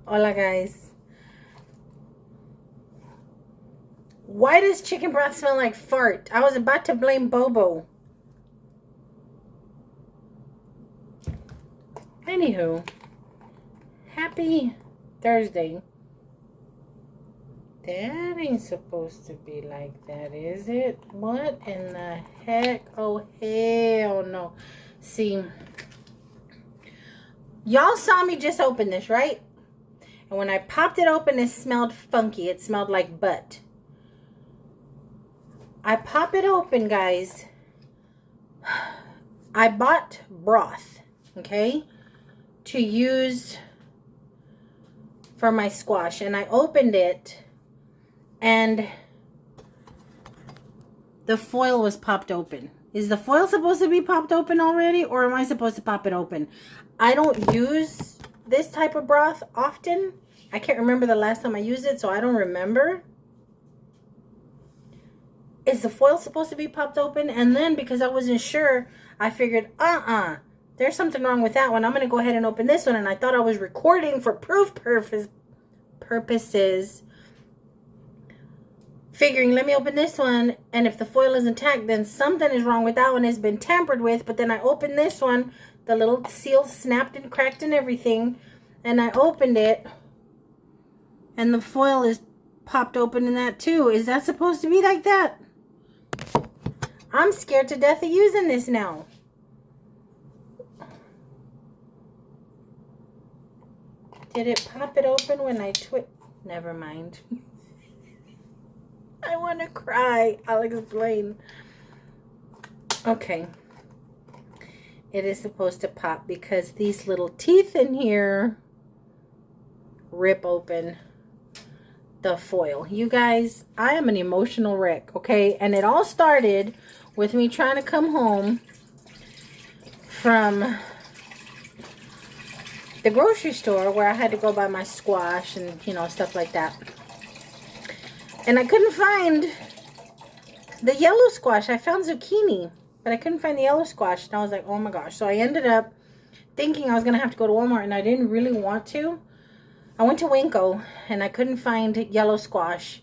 Hola guys. Why does chicken broth smell like fart? I was about to blame Bobo. Anywho, happy Thursday. That ain't supposed to be like that, is it? What in the heck? Oh, hell no. See, y'all saw me just open this, right? And when I popped it open, it smelled funky. It smelled like butt. I pop it open, guys. I bought broth, okay, to use for my squash. And I opened it, and the foil was popped open. Is the foil supposed to be popped open already, or am I supposed to pop it open? I don't use this type of broth often. I can't remember the last time I used it, so I don't remember. Is the foil supposed to be popped open? And then, because I wasn't sure, I figured, there's something wrong with that one. I'm going to go ahead and open this one. And I thought I was recording for proof purposes. Figuring, let me open this one. And if the foil is intact, then something is wrong with that one. It's been tampered with. But then I opened this one. The little seal snapped and cracked and everything. And I opened it. And the foil is popped open in that too. Is that supposed to be like that? I'm scared to death of using this now. Did it pop it open when I Never mind. I want to cry. I'll explain. Okay. It is supposed to pop because these little teeth in here rip open the foil. You guys, I am an emotional wreck, okay? And it all started with me trying to come home from the grocery store where I had to go buy my squash and, you know, stuff like that. And I couldn't find the yellow squash. I found zucchini, but I couldn't find the yellow squash. And I was like, oh my gosh. So I ended up thinking I was going to have to go to Walmart, and I didn't really want to. I went to Winco, and I couldn't find yellow squash.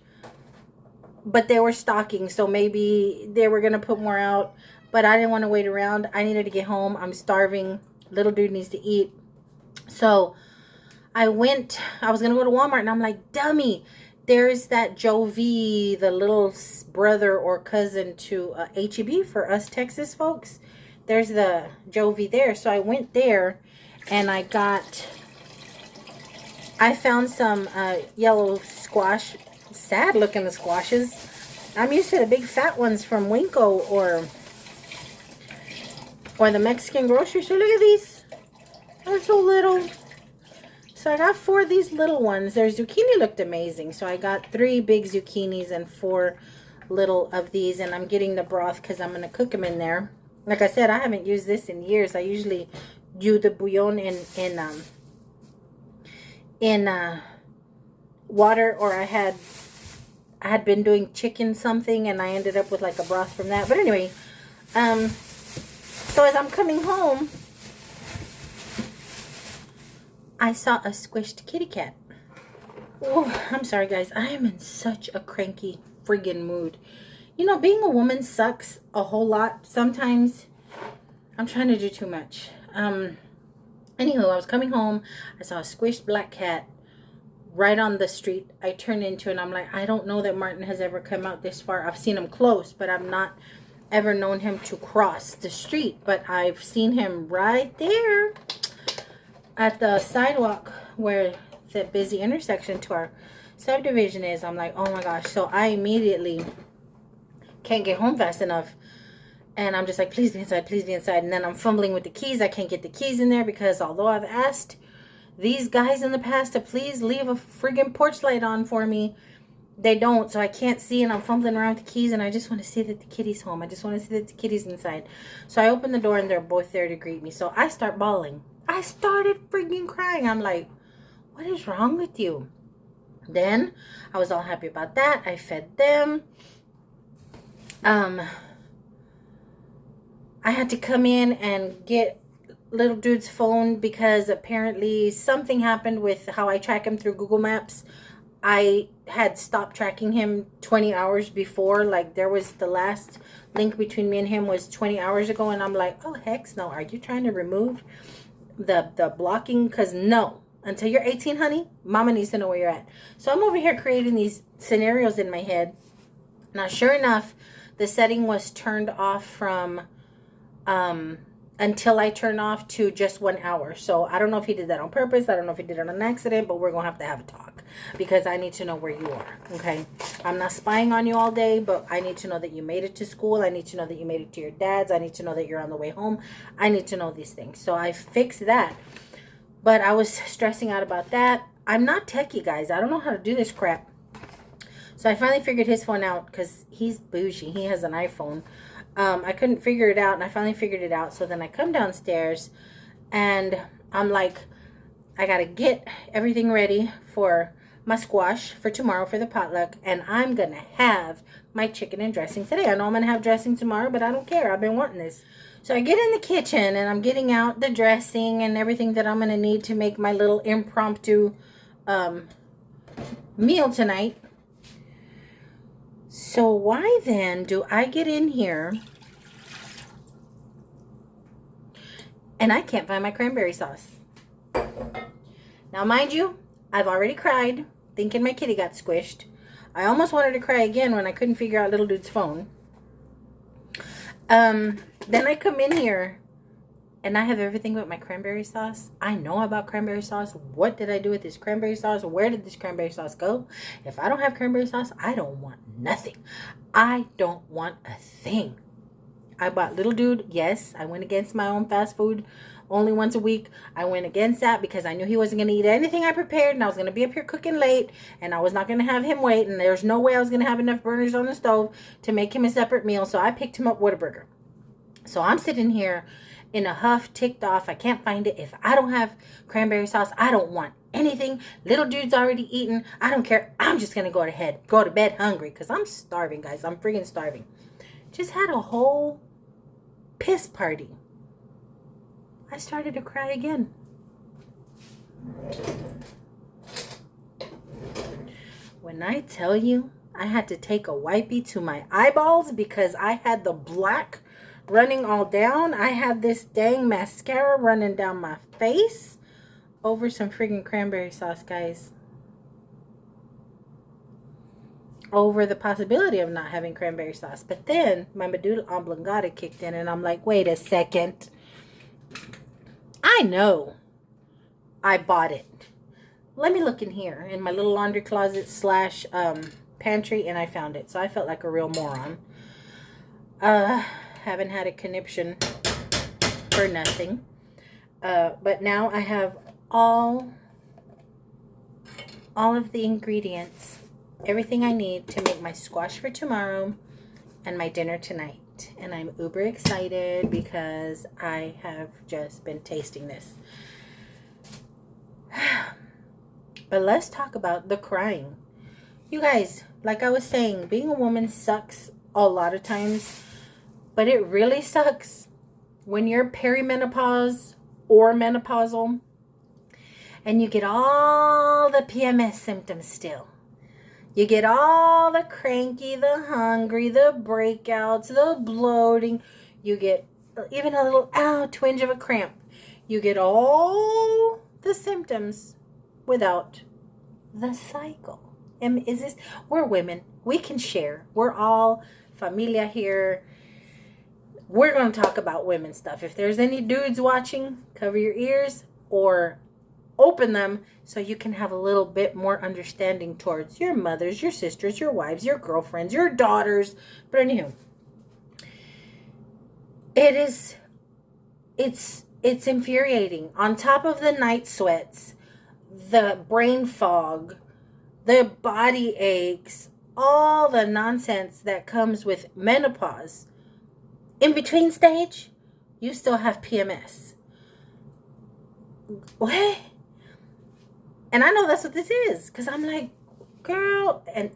But they were stocking, so maybe they were going to put more out. But I didn't want to wait around. I needed to get home. I'm starving. Little dude needs to eat. So I was going to go to Walmart, and I'm like, dummy, there's that Joe V, the little brother or cousin to HEB for us Texas folks. There's the Joe V there. So I went there, and I found some yellow squash. Sad looking the squashes. I'm used to the big fat ones from Winco or the Mexican grocery store. Look at these. They're so little. So I got 4 of these little ones. Their zucchini looked amazing. So I got 3 big zucchinis and 4 little of these. And I'm getting the broth because I'm going to cook them in there. Like I said, I haven't used this in years. I usually do the bouillon in water, or I had been doing chicken something, and I ended up with like a broth from that. But anyway, so as I'm coming home, I saw a squished kitty cat. Oh, I'm sorry guys, I am in such a cranky friggin' mood. You know, being a woman sucks a whole lot. Sometimes I'm trying to do too much. Anywho, I was coming home. I saw a squished black cat right on the street. I turned into it, and I'm like, I don't know that Martin has ever come out this far. I've seen him close, but I've not ever known him to cross the street. But I've seen him right there at the sidewalk where the busy intersection to our subdivision is. I'm like, oh my gosh. So I immediately can't get home fast enough. And I'm just like, please be inside, please be inside. And then I'm fumbling with the keys. I can't get the keys in there because although I've asked these guys in the past to please leave a friggin' porch light on for me, they don't. So I can't see, and I'm fumbling around with the keys, and I just want to see that the kitty's home. I just want to see that the kitty's inside. So I open the door, and they're both there to greet me. So I start bawling. I started friggin' crying. I'm like, what is wrong with you? Then I was all happy about that. I fed them. I had to come in and get little dude's phone because apparently something happened with how I track him through Google Maps. I had stopped tracking him 20 hours before. Like, there was the last link between me and him was 20 hours ago. And I'm like, oh, heck no. Are you trying to remove the blocking? Because no. Until you're 18, honey, mama needs to know where you're at. So I'm over here creating these scenarios in my head. Now, sure enough, the setting was turned off from until I turn off to just 1 hour. So I don't know if he did that on purpose. I don't know if he did it on an accident, but we're going to have a talk because I need to know where you are. Okay. I'm not spying on you all day, but I need to know that you made it to school. I need to know that you made it to your dad's. I need to know that you're on the way home. I need to know these things. So I fixed that, but I was stressing out about that. I'm not techie, guys. I don't know how to do this crap. So I finally figured his phone out because he's bougie. He has an iPhone. I couldn't figure it out, and I finally figured it out. So then I come downstairs, and I'm like, I got to get everything ready for my squash for tomorrow for the potluck, and I'm going to have my chicken and dressing today. I know I'm going to have dressing tomorrow, but I don't care. I've been wanting this. So I get in the kitchen, and I'm getting out the dressing and everything that I'm going to need to make my little impromptu meal tonight. So why then do I get in here and I can't find my cranberry sauce? Now, mind you, I've already cried thinking my kitty got squished. I almost wanted to cry again when I couldn't figure out little dude's phone. Then I come in here and I have everything but my cranberry sauce. I know about cranberry sauce. What did I do with this cranberry sauce? Where did this cranberry sauce go? If I don't have cranberry sauce, I don't want nothing. I don't want a thing. I bought little dude. Yes, I went against my own fast food only once a week. I went against that because I knew he wasn't going to eat anything I prepared, and I was going to be up here cooking late, and I was not going to have him wait, and there's no way I was going to have enough burners on the stove to make him a separate meal. So I picked him up Whataburger. So I'm sitting here in a huff, ticked off. I can't find it. If I don't have cranberry sauce, I don't want anything. Little dude's already eaten. I don't care. I'm just going to go to bed hungry because I'm starving, guys. I'm freaking starving. Just had a whole piss party. I started to cry again. When I tell you, I had to take a wipey to my eyeballs because I had the black running all down. I had this dang mascara running down my face over some friggin' cranberry sauce, guys. Over the possibility of not having cranberry sauce. But then my medulla oblongata kicked in, and I'm like, wait a second. I know I bought it. Let me look in here in my little laundry closet slash pantry, and I found it. So I felt like a real moron. Haven't had a conniption for nothing. But now I have all of the ingredients, everything I need to make my squash for tomorrow and my dinner tonight. And I'm uber excited because I have just been tasting this. But let's talk about the crying. You guys, like I was saying, being a woman sucks a lot of times. But it really sucks when you're perimenopause or menopausal and you get all the PMS symptoms still. You get all the cranky, the hungry, the breakouts, the bloating. You get even a little twinge of a cramp. You get all the symptoms without the cycle. And we're women. We can share. We're all familia here. We're going to talk about women stuff. If there's any dudes watching, cover your ears or open them so you can have a little bit more understanding towards your mothers, your sisters, your wives, your girlfriends, your daughters. But anywho, it's infuriating. On top of the night sweats, the brain fog, the body aches, all the nonsense that comes with menopause. In between stage, you still have PMS. What? And I know that's what this is. Because I'm like, girl. And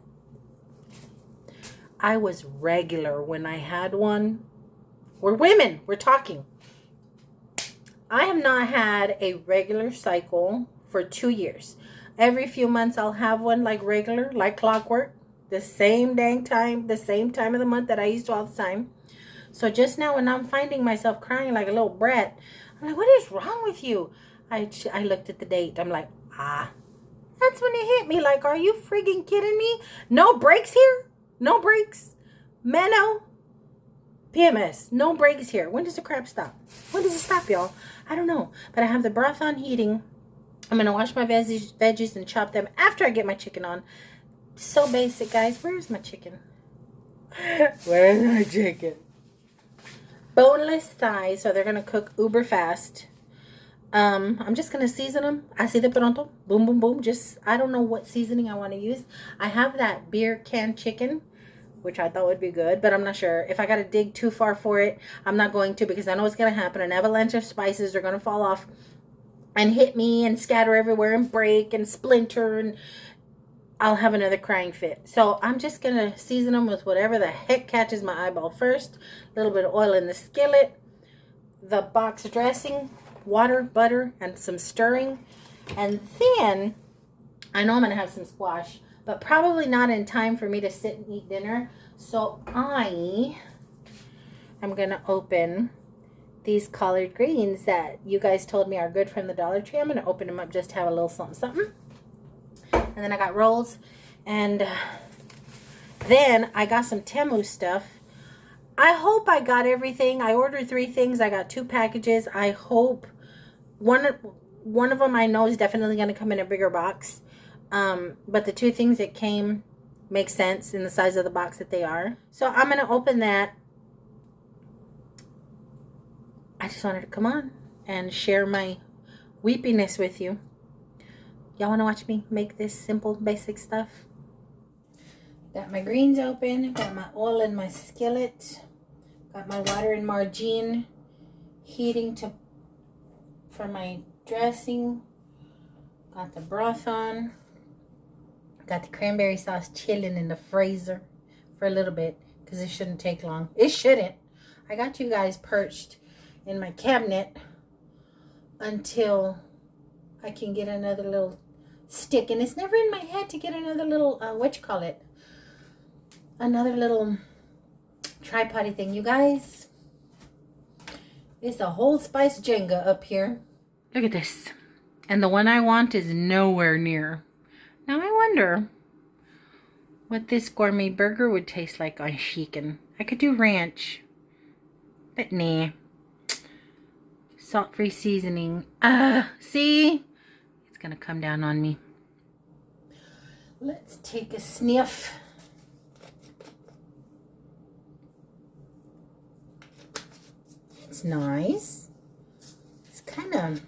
I was regular when I had one. We're women. We're talking. I have not had a regular cycle for 2 years. Every few months I'll have one like regular, like clockwork. The same dang time, the same time of the month that I used to all the time. So just now when I'm finding myself crying like a little brat, I'm like, what is wrong with you? I looked at the date. I'm like, that's when it hit me. Like, are you friggin' kidding me? No breaks here? No breaks? Mano? PMS. No breaks here. When does the crap stop? When does it stop, y'all? I don't know. But I have the broth on heating. I'm going to wash my veggies and chop them after I get my chicken on. So basic, guys. Where's my chicken? Where's my chicken? Boneless thighs. So they're going to cook uber fast. I'm just going to season them. Así de pronto. Boom, boom, boom. Just, I don't know what seasoning I want to use. I have that beer can chicken, which I thought would be good, but I'm not sure. If I got to dig too far for it, I'm not going to, because I know what's going to happen. An avalanche of spices are going to fall off and hit me and scatter everywhere and break and splinter, and I'll have another crying fit. So I'm just going to season them with whatever the heck catches my eyeball first. A little bit of oil in the skillet, the box dressing, water, butter, and some stirring. And then I know I'm going to have some squash, but probably not in time for me to sit and eat dinner. So I am going to open these collard greens that you guys told me are good from the Dollar Tree. I'm going to open them up just to have a little something, something. And then I got rolls. And then I got some Temu stuff. I hope I got everything. I ordered 3 things. I got 2 packages. I hope one of them I know is definitely going to come in a bigger box. But the 2 things that came make sense in the size of the box that they are. So I'm going to open that. I just wanted to come on and share my weepiness with you. Y'all want to watch me make this simple, basic stuff? Got my greens open. Got my oil in my skillet. Got my water and margarine heating for my dressing. Got the broth on. Got the cranberry sauce chilling in the freezer for a little bit, because it shouldn't take long. It shouldn't. I got you guys perched in my cabinet until I can get another little stick. And it's never in my head to get another little, another little tripod thing. You guys, it's a whole spice Jenga up here. Look at this. And the one I want is nowhere near. Now I wonder what this gourmet burger would taste like on chicken. I could do ranch, but nah. Salt-free seasoning. See? It's gonna come down on me. Let's take a sniff. It's nice. It's kind of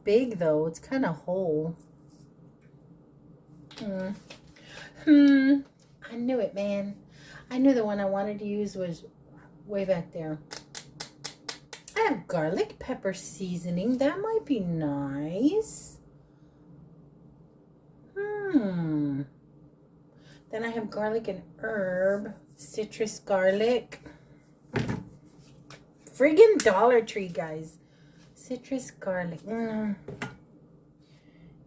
big though. It's kind of whole. I knew it, man. I knew the one I wanted to use was way back there. I have garlic pepper seasoning. That might be nice. Then I have garlic and herb, citrus garlic. Friggin' Dollar Tree, guys. Citrus garlic. You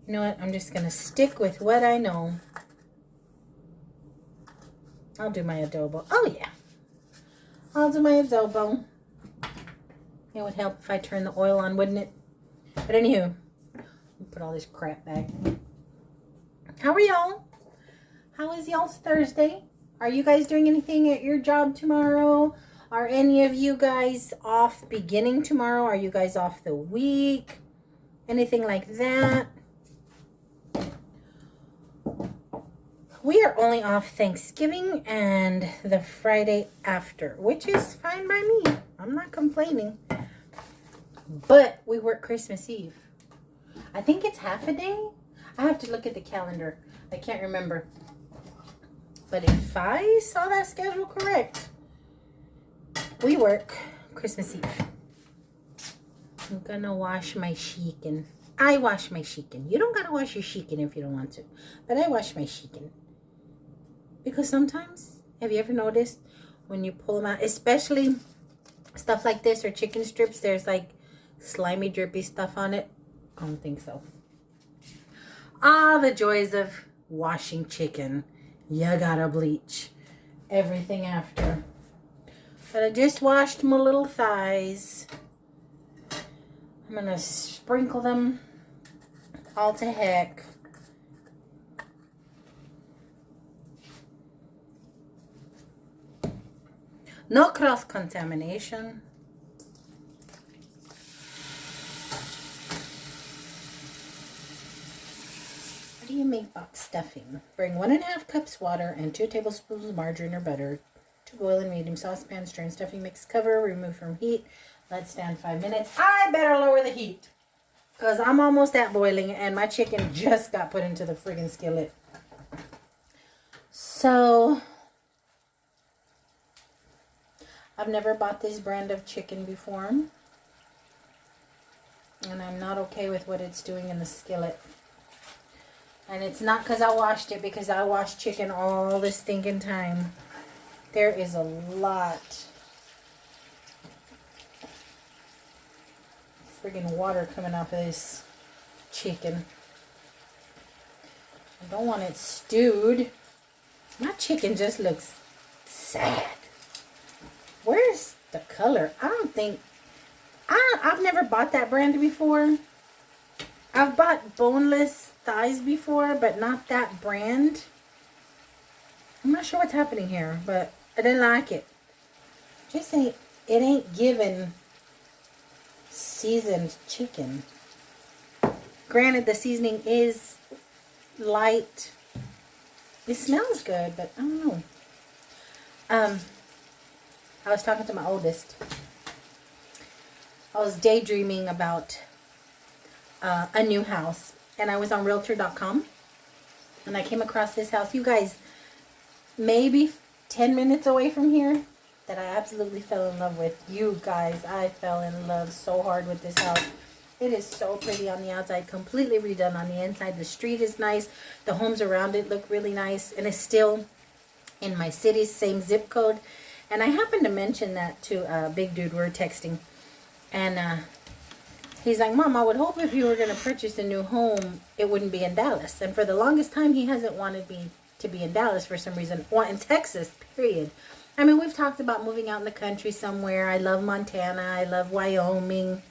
know what? I'm just going to stick with what I know. I'll do my adobo. Oh, yeah. I'll do my adobo. It would help if I turn the oil on, wouldn't it? But anywho, I'll put all this crap back. How are y'all? How is y'all's Thursday? Are you guys doing anything at your job tomorrow? Are any of you guys off beginning tomorrow? Are you guys off the week? Anything like that? We are only off Thanksgiving and the Friday after, which is fine by me. I'm not complaining. But we work Christmas Eve. I think it's half a day. I have to look at the calendar. I can't remember. But if I saw that schedule correct, we work Christmas Eve. I'm gonna wash my chicken. I wash my chicken. You don't gotta wash your chicken if you don't want to. But I wash my chicken. Because sometimes, have you ever noticed when you pull them out, especially stuff like this or chicken strips, there's like slimy, drippy stuff on it. I don't think so. Ah, the joys of washing chicken. You gotta bleach everything after. But I just washed my little thighs. I'm gonna sprinkle them all to heck. No cross-contamination. How do you make box stuffing? Bring 1½ cups water and 2 tablespoons of margarine or butter to boil in medium saucepan. Strain stuffing mix, cover, remove from heat. Let stand 5 minutes. I better lower the heat because I'm almost at boiling and my chicken just got put into the friggin' skillet. So I've never bought this brand of chicken before, and I'm not okay with what it's doing in the skillet. And it's not because I washed it, because I wash chicken all the stinking time. There is a lot friggin' water coming off of this chicken. I don't want it stewed. My chicken just looks sad. Where's the color? I don't think... I've never bought that brand before. I've bought boneless thighs before, but not that brand. I'm not sure what's happening here, but I didn't like it. Just ain't... It ain't given seasoned chicken. Granted, the seasoning is light. It smells good, but I don't know. I was talking to my oldest. I was daydreaming about a new house. And I was on Realtor.com. And I came across this house. You guys, maybe 10 minutes away from here, that I absolutely fell in love with. You guys, I fell in love so hard with this house. It is so pretty on the outside. Completely redone on the inside. The street is nice. The homes around it look really nice. And it's still in my city, same zip code. And I happened to mention that to a big dude. We were texting. And he's like, Mom, I would hope if you were going to purchase a new home, it wouldn't be in Dallas. And for the longest time, he hasn't wanted me to be in Dallas for some reason. Or in Texas, period. I mean, we've talked about moving out in the country somewhere. I love Montana. I love Wyoming.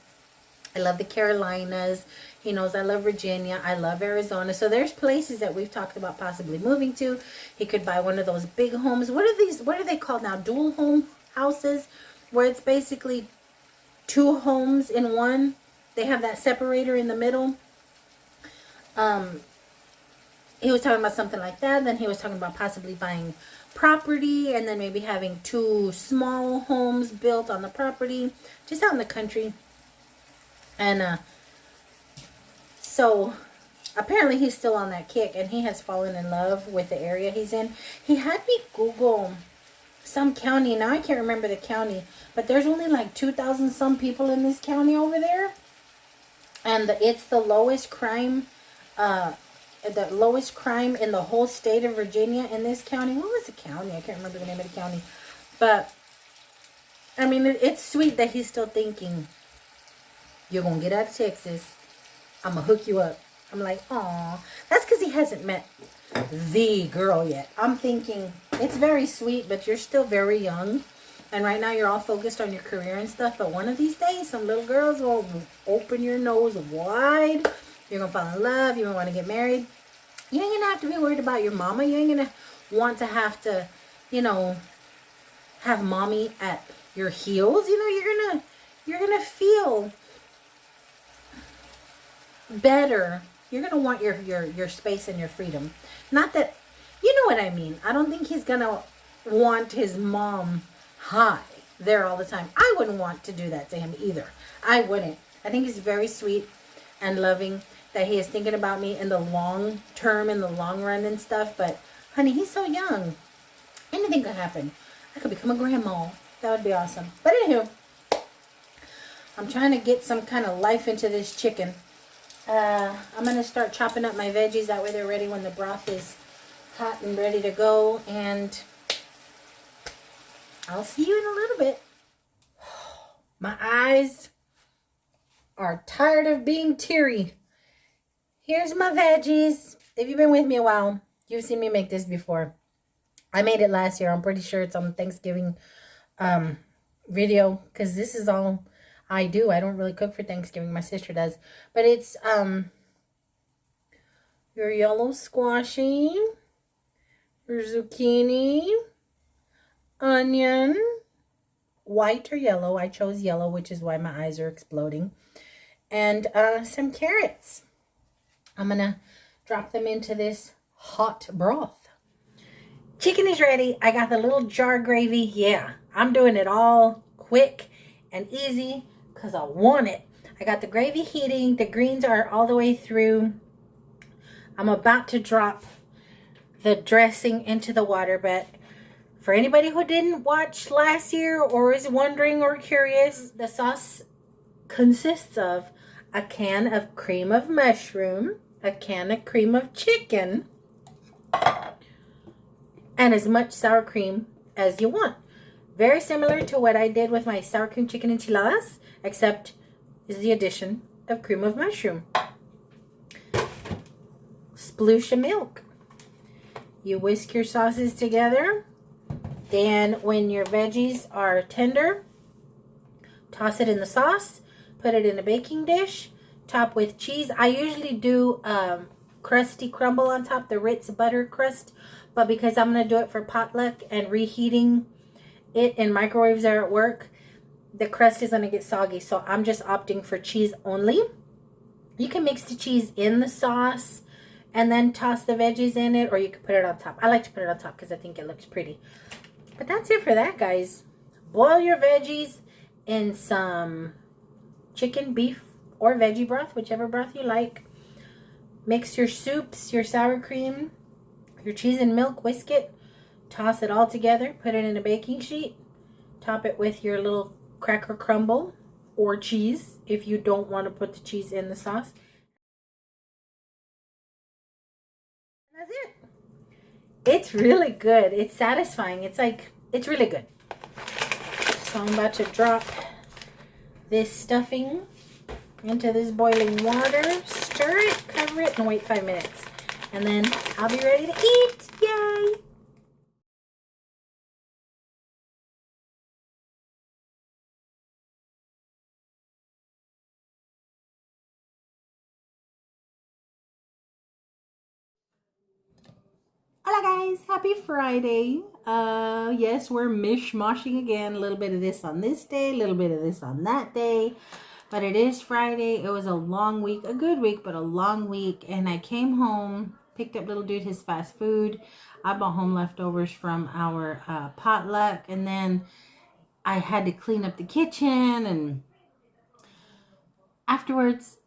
I love the Carolinas. He knows I love Virginia. I love Arizona. So there's places that we've talked about possibly moving to. He could buy one of those big homes. What are these? What are they called now? Dual home houses, where it's basically 2 homes in one. They have that separator in the middle. He was talking about something like that. Then he was talking about possibly buying property and then maybe having 2 small homes built on the property, just out in the country. And so apparently he's still on that kick, and he has fallen in love with the area he's in. He had me Google some county. Now I can't remember the county, but there's only like 2,000 some people in this county over there, and it's the lowest crime in the whole state of Virginia in this county. What was the county? I can't remember the name of the county, but I mean, it's sweet that he's still thinking, you're gonna get out of Texas, I'm gonna hook you up. I'm like, aw. That's because he hasn't met the girl yet. I'm thinking, it's very sweet, but you're still very young. And right now you're all focused on your career and stuff. But one of these days, some little girls will open your nose wide. You're going to fall in love. You're going to want to get married. You ain't going to have to be worried about your mama. You ain't going to want to have to, you know, have mommy at your heels. You know, you're going to feel better. You're going to want your space and your freedom. Not that, you know what I mean. I don't think he's going to want his mom high there all the time. I wouldn't want to do that to him either. I wouldn't. I think he's very sweet and loving, that he is thinking about me in the long term, in the long run and stuff. But, honey, he's so young. Anything could happen. I could become a grandma. That would be awesome. But anywho, I'm trying to get some kind of life into this chicken. I'm going to start chopping up my veggies. That way they're ready when the broth is hot and ready to go. And I'll see you in a little bit. My eyes are tired of being teary. Here's my veggies. If you've been with me a while, you've seen me make this before. I made it last year. I'm pretty sure it's on the Thanksgiving video, because this is all I do. I don't really cook for Thanksgiving. My sister does. But it's your yellow squashy, your zucchini, onion, white or yellow. I chose yellow, which is why my eyes are exploding. And some carrots. I'm going to drop them into this hot broth. Chicken is ready. I got the little jar gravy. Yeah, I'm doing it all quick and easy because I want it. I got the gravy heating. The greens are all the way through. I'm about to drop the dressing into the water, but for anybody who didn't watch last year or is wondering or curious, the sauce consists of a can of cream of mushroom, a can of cream of chicken, and as much sour cream as you want. Very similar to what I did with my sour cream chicken enchiladas, except is the addition of cream of mushroom. Sploosh of milk. You whisk your sauces together. Then when your veggies are tender, toss it in the sauce. Put it in a baking dish. Top with cheese. I usually do crusty crumble on top, the Ritz butter crust. But because I'm going to do it for potluck and reheating it in microwaves there at work, the crust is going to get soggy. So I'm just opting for cheese only. You can mix the cheese in the sauce and then toss the veggies in it, or you can put it on top. I like to put it on top because I think it looks pretty. But that's it for that, guys. Boil your veggies in some chicken, beef, or veggie broth, whichever broth you like. Mix your soups, your sour cream, your cheese and milk, whisk it. Toss it all together. Put it in a baking sheet. Top it with your little cracker crumble or cheese if you don't want to put the cheese in the sauce. That's it. It's really good. It's satisfying. It's really good. So I'm about to drop this stuffing into this boiling water. Stir it, cover it, and wait 5 minutes. And then I'll be ready to eat. Yay! Hola guys, happy Friday. Yes, we're mishmashing again. A little bit of this on this day, a little bit of this on that day. But it is Friday. It was a long week, a good week, but a long week. And I came home, picked up little dude his fast food. I brought home leftovers from our potluck. And then I had to clean up the kitchen. And afterwards,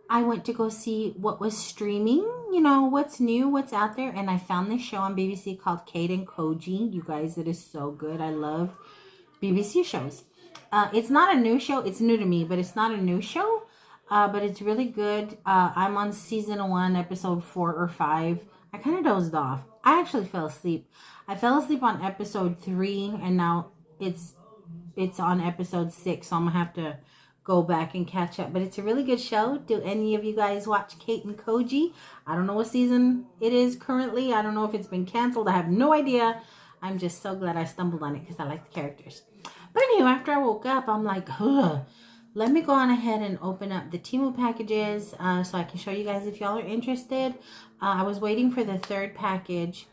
I went to go see what was streaming, you know, what's new, what's out there. And I found this show on BBC called Kate and Koji. You guys, it is so good. I love BBC shows. It's not a new show. It's new to me, but it's not a new show. But it's really good. I'm on season 1, episode 4 or 5. I kind of dozed off. I actually fell asleep. I fell asleep on episode 3, and now it's on episode 6. So I'm going to have to go back and catch up. But it's a really good show. Do any of you guys watch Kate and Koji? I don't know what season it is currently. I don't know if it's been canceled. I have no idea. I'm just so glad I stumbled on it because I like the characters. But anyway, after I woke up, I'm like, ugh. Let me go on ahead and open up the Temu packages so I can show you guys if y'all are interested. I was waiting for the 3rd package.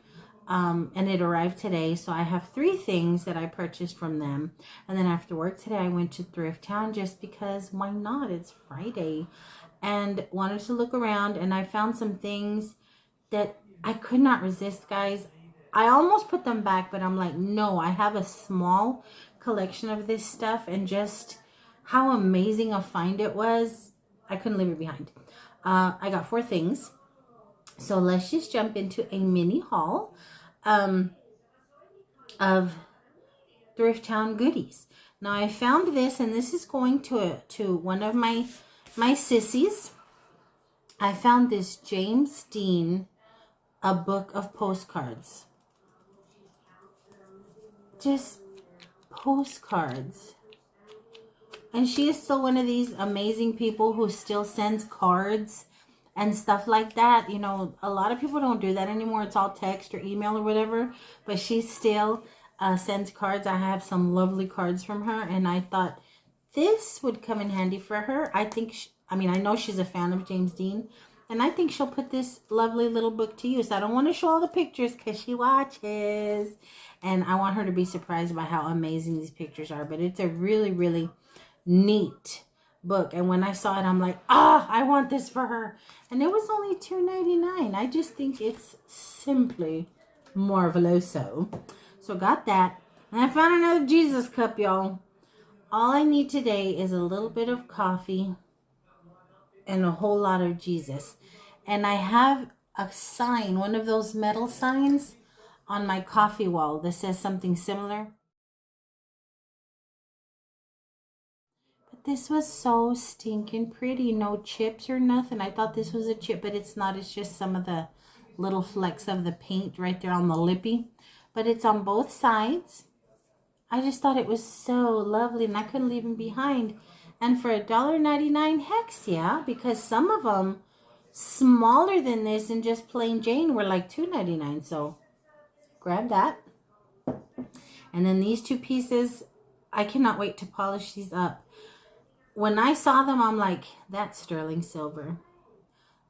And it arrived today. So I have 3 things that I purchased from them. And then after work today, I went to Thrift Town just because why not? It's Friday. And wanted to look around, and I found some things that I could not resist, guys. I almost put them back, but I'm like, no, I have a small collection of this stuff, and just how amazing a find it was. I couldn't leave it behind. I got 4 things. So let's just jump into a mini haul of Thrift Town goodies. Now I found this, and this is going to one of my sissies. I found this James Dean, a book of postcards. Just postcards And she is still one of these amazing people who still sends cards and stuff like that. You know, a lot of people don't do that anymore. It's all text or email or whatever. But she still sends cards. I have some lovely cards from her. And I thought this would come in handy for her. I think, I know she's a fan of James Dean. And I think she'll put this lovely little book to use. I don't want to show all the pictures because she watches. And I want her to be surprised by how amazing these pictures are. But it's a really, really neat book. And when I saw it, I'm like, I want this for her. And it was only $2.99. I just think it's simply marveloso. So got that. And I found another Jesus cup, y'all. All I need today is a little bit of coffee and a whole lot of Jesus. And I have a sign, one of those metal signs on my coffee wall that says something similar. But this was so stinking pretty. No chips or nothing. I thought this was a chip, but it's not. It's just some of the little flecks of the paint right there on the lippy. But it's on both sides. I just thought it was so lovely, and I couldn't leave them behind. And for $1.99, heck yeah, because some of them smaller than this and just plain Jane were like $2.99. So grab that. And then these two pieces, I cannot wait to polish these up. When I saw them, I'm like, that's sterling silver.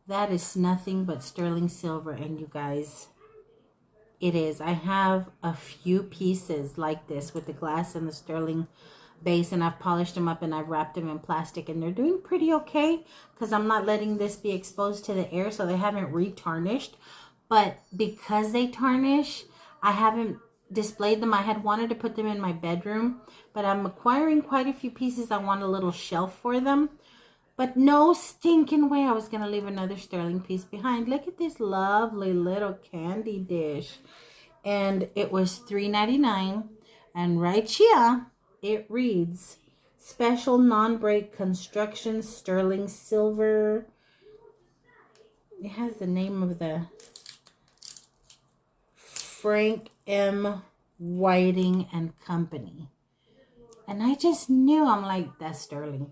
That is nothing but sterling silver. And you guys, it is. I have a few pieces like this with the glass and the sterling base, and I've polished them up and I've wrapped them in plastic, and they're doing pretty okay because I'm not letting this be exposed to the air, so they haven't re-tarnished. But because they tarnish, I haven't displayed them. I had wanted to put them in my bedroom, but I'm acquiring quite a few pieces. I want a little shelf for them, but no stinking way I was going to leave another sterling piece behind. Look at this lovely little candy dish, and it was $3.99, and right here it reads, special non-break construction sterling silver. It has the name of the Frank M. Whiting and Company. And I just knew, I'm like, that's sterling.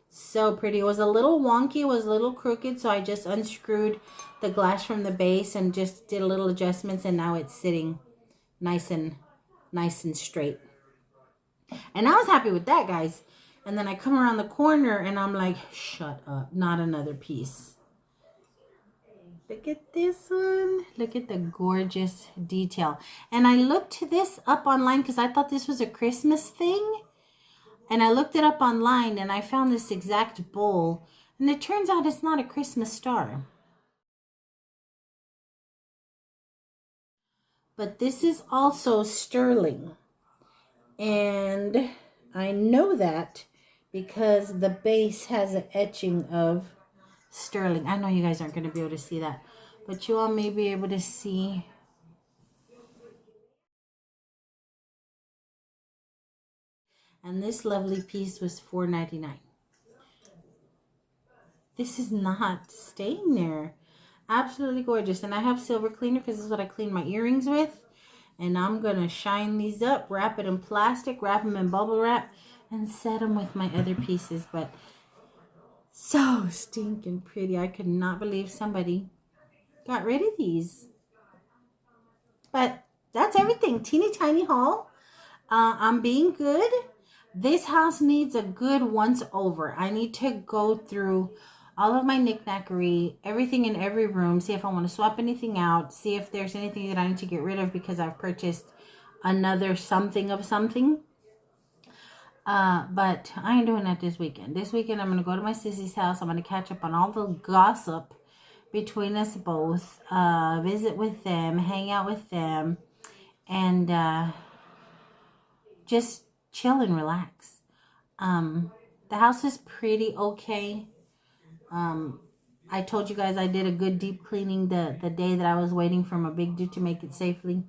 So pretty. It was a little wonky, it was a little crooked, so I just unscrewed the glass from the base and just did a little adjustments, and now it's sitting nice and straight. And I was happy with that, guys. And then I come around the corner and I'm like, shut up, not another piece. Look at this one. Look at the gorgeous detail. And I looked this up online because I thought this was a Christmas thing. And I looked it up online and I found this exact bowl. And it turns out it's not a Christmas star. But this is also sterling. And I know that because the base has an etching of sterling. I know you guys aren't going to be able to see that, but you all may be able to see. And this lovely piece was $4.99. This is not staying there. Absolutely gorgeous. And I have silver cleaner because this is what I clean my earrings with. And I'm going to shine these up, wrap it in plastic, wrap them in bubble wrap, and set them with my other pieces. But so stinking pretty. I could not believe somebody got rid of these. But that's everything. Teeny tiny haul. I'm being good. This house needs a good once over. I need to go through all of my knickknackery, everything in every room, see if I want to swap anything out, see if there's anything that I need to get rid of because I've purchased another something of something. But I ain't doing that this weekend. This weekend I'm going to go to my sissy's house. I'm going to catch up on all the gossip between us both, visit with them, hang out with them, and just chill and relax. The house is pretty okay. I told you guys I did a good deep cleaning the day that I was waiting for my big dude to make it safely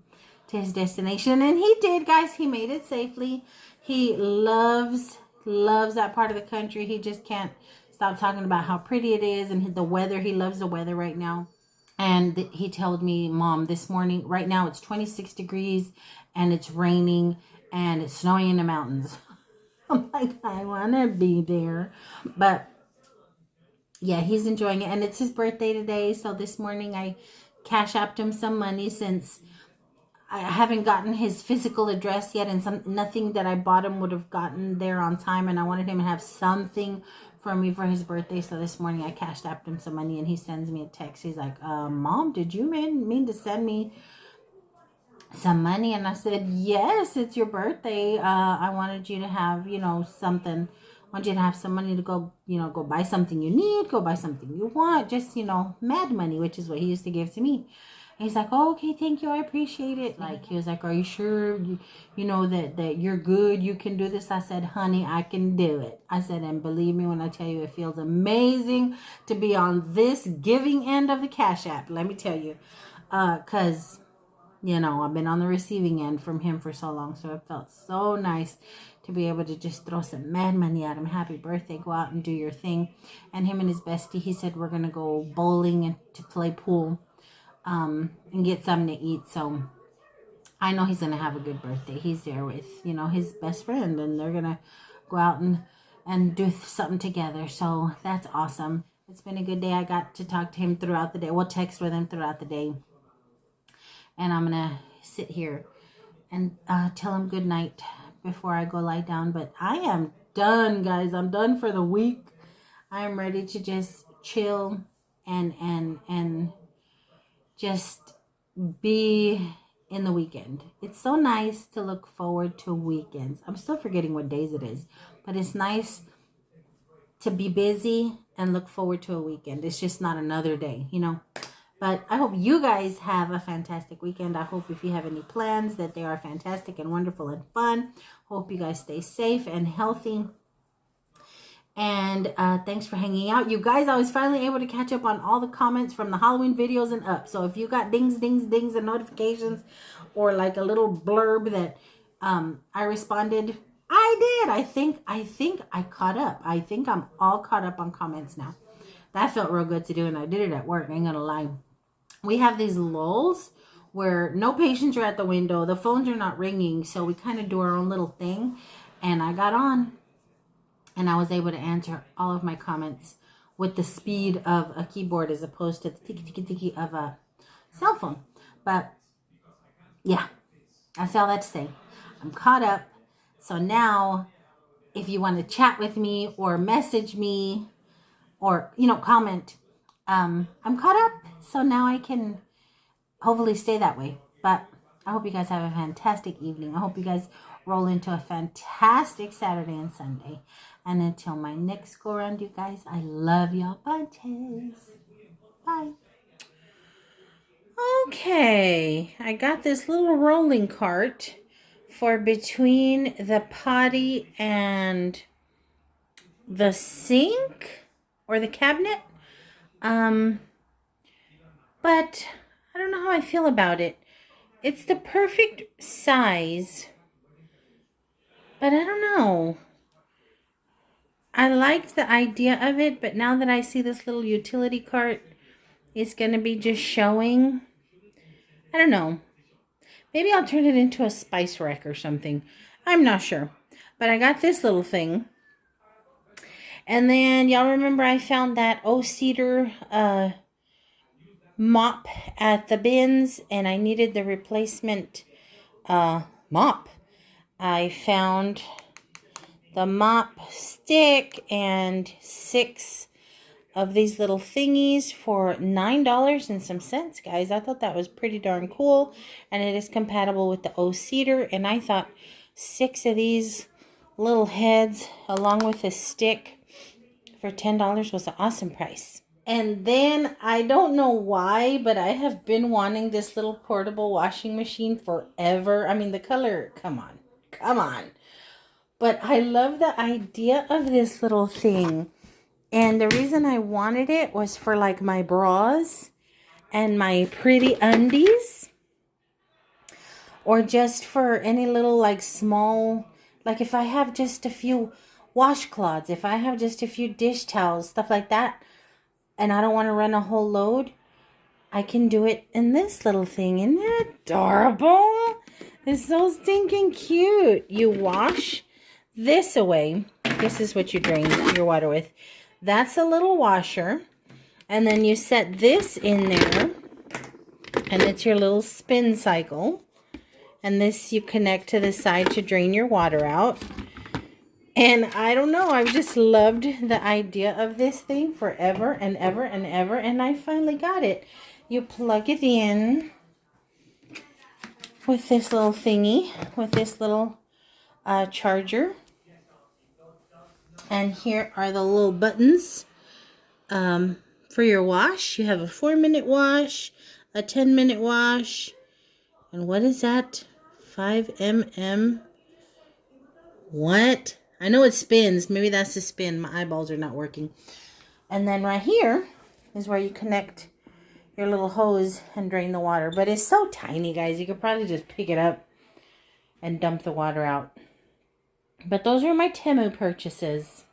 to his destination. And he did, guys. He made it safely. He loves that part of the country. He just can't stop talking about how pretty it is and the weather. He loves the weather right now. And he told me, Mom, this morning, right now it's 26 degrees and it's raining and it's snowing in the mountains. I'm like, I want to be there. But yeah, he's enjoying it. And it's his birthday today. So this morning I cash apped him some money since I haven't gotten his physical address yet. And nothing that I bought him would have gotten there on time. And I wanted him to have something for me for his birthday. So this morning I cashed apped him some money. And he sends me a text. He's like, Mom, did you mean to send me some money? And I said, yes, it's your birthday. I wanted you to have, something. I want you to have some money to go, go buy something you need, go buy something you want, just, mad money, which is what he used to give to me. And he's like, oh, okay, thank you, I appreciate it. Like, he was like, are you sure, you know that you're good, you can do this? I said, honey, I can do it. I said, and believe me when I tell you, it feels amazing to be on this giving end of the Cash App. Let me tell you, because I've been on the receiving end from him for so long. So it felt so nice to be able to just throw some mad money at him. Happy birthday. Go out and do your thing. And him and his bestie, he said, we're going to go bowling and to play pool and get something to eat. So I know he's going to have a good birthday. He's there with, his best friend. And they're going to go out and do something together. So that's awesome. It's been a good day. I got to talk to him throughout the day. We'll text with him throughout the day. And I'm going to sit here and tell him good night before I go lie down. But I am done, guys. I'm done for the week. I am ready to just chill and just be in the weekend. It's so nice to look forward to weekends. I'm still forgetting what days it is. But it's nice to be busy and look forward to a weekend. It's just not another day, But I hope you guys have a fantastic weekend. I hope if you have any plans that they are fantastic and wonderful and fun. Hope you guys stay safe and healthy. And thanks for hanging out. You guys, I was finally able to catch up on all the comments from the Halloween videos and up. So if you got dings, dings, dings and notifications or like a little blurb that I responded, I did. I think I caught up. I think I'm all caught up on comments now. That felt real good to do, and I did it at work. I ain't gonna lie. We have these lulls where no patients are at the window. The phones are not ringing. So we kind of do our own little thing. And I got on and I was able to answer all of my comments with the speed of a keyboard as opposed to the tiki of a cell phone. But yeah, that's all that to say. I'm caught up. So now if you want to chat with me or message me or, comment, I'm caught up. So now I can hopefully stay that way. But I hope you guys have a fantastic evening. I hope you guys roll into a fantastic Saturday and Sunday. And until my next go around, you guys, I love y'all bunches. Bye. Okay. I got this little rolling cart for between the potty and the sink or the cabinet. But I don't know how I feel about it. It's the perfect size, but I don't know. I liked the idea of it, but now that I see this little utility cart is going to be just showing, I don't know. Maybe I'll turn it into a spice rack or something. I'm not sure. But I got this little thing. And then y'all remember I found that cedar mop at the bins, and I needed the replacement mop. I found the mop stick and 6 of these little thingies for $9 and some cents, guys. I thought that was pretty darn cool, and it is compatible with the cedar. And I thought 6 of these little heads along with a stick for $10 was an awesome price. And then, I don't know why, but I have been wanting this little portable washing machine forever. I mean, the color, come on. But I love the idea of this little thing. And the reason I wanted it was for like my bras and my pretty undies. Or just for any little like small, like if I have just a few washcloths, if I have just a few dish towels, stuff like that, and I don't want to run a whole load, I can do it in this little thing. Isn't it adorable? It's so stinking cute. You wash this away, this is what you drain your water with. That's a little washer. And then you set this in there. And it's your little spin cycle. And this you connect to the side to drain your water out. And I don't know, I've just loved the idea of this thing forever and ever and ever. And I finally got it. You plug it in with this little thingy, with this little charger. And here are the little buttons for your wash. You have a 4-minute wash, a 10-minute wash. And what is that? 5 mm. What? I know it spins. Maybe that's the spin. My eyeballs are not working. And then right here is where you connect your little hose and drain the water. But it's so tiny, guys. You could probably just pick it up and dump the water out. But those are my Temu purchases.